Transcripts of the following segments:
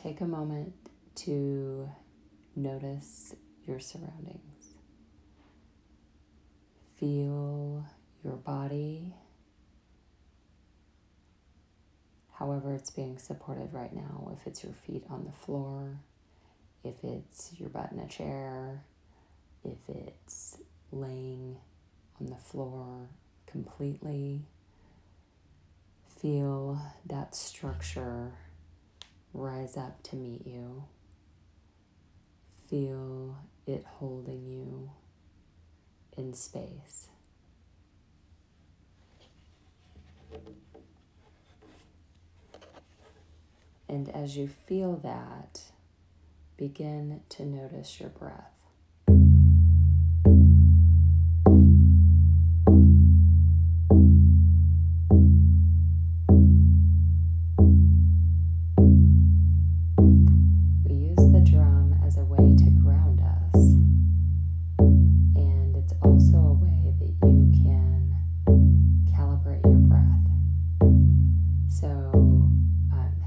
take a moment to notice your surroundings. Feel your body, however it's being supported right now. If it's your feet on the floor, if it's your butt in a chair, if it's laying on the floor completely. Feel that structure rise up to meet you. Feel it holding you in space. And as you feel that, begin to notice your breath. We use the drum as a way to ground us, and it's also a way that you can calibrate your breath. So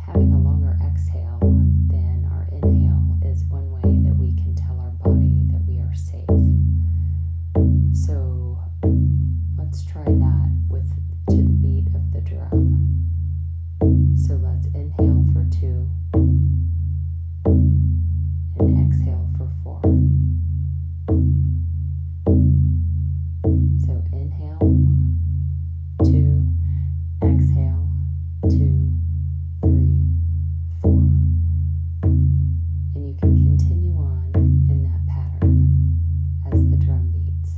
having a longer exhale than our inhale is one way that we can tell our body that we are safe. So let's try that to the beat of the drum. So let's inhale for 2 and exhale for 4. So inhale 2, exhale 2, 3, 4. And you can continue on in that pattern as the drum beats.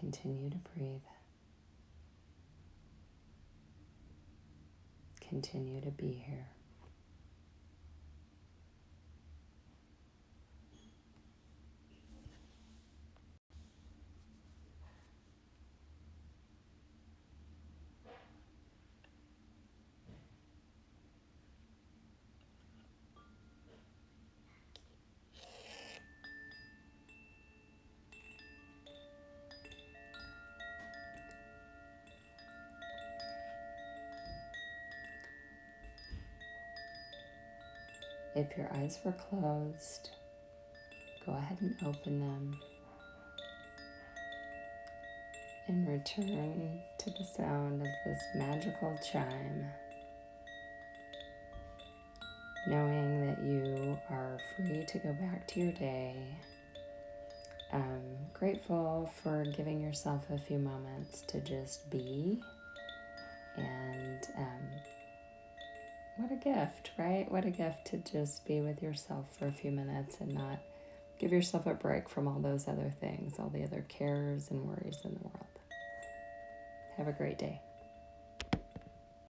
Continue to breathe. Continue to be here. If your eyes were closed, go ahead and open them and return to the sound of this magical chime, knowing that you are free to go back to your day. Grateful for giving yourself a few moments to just be, and what a gift, right? What a gift to just be with yourself for a few minutes and not give yourself a break from all those other things, all the other cares and worries in the world. Have a great day.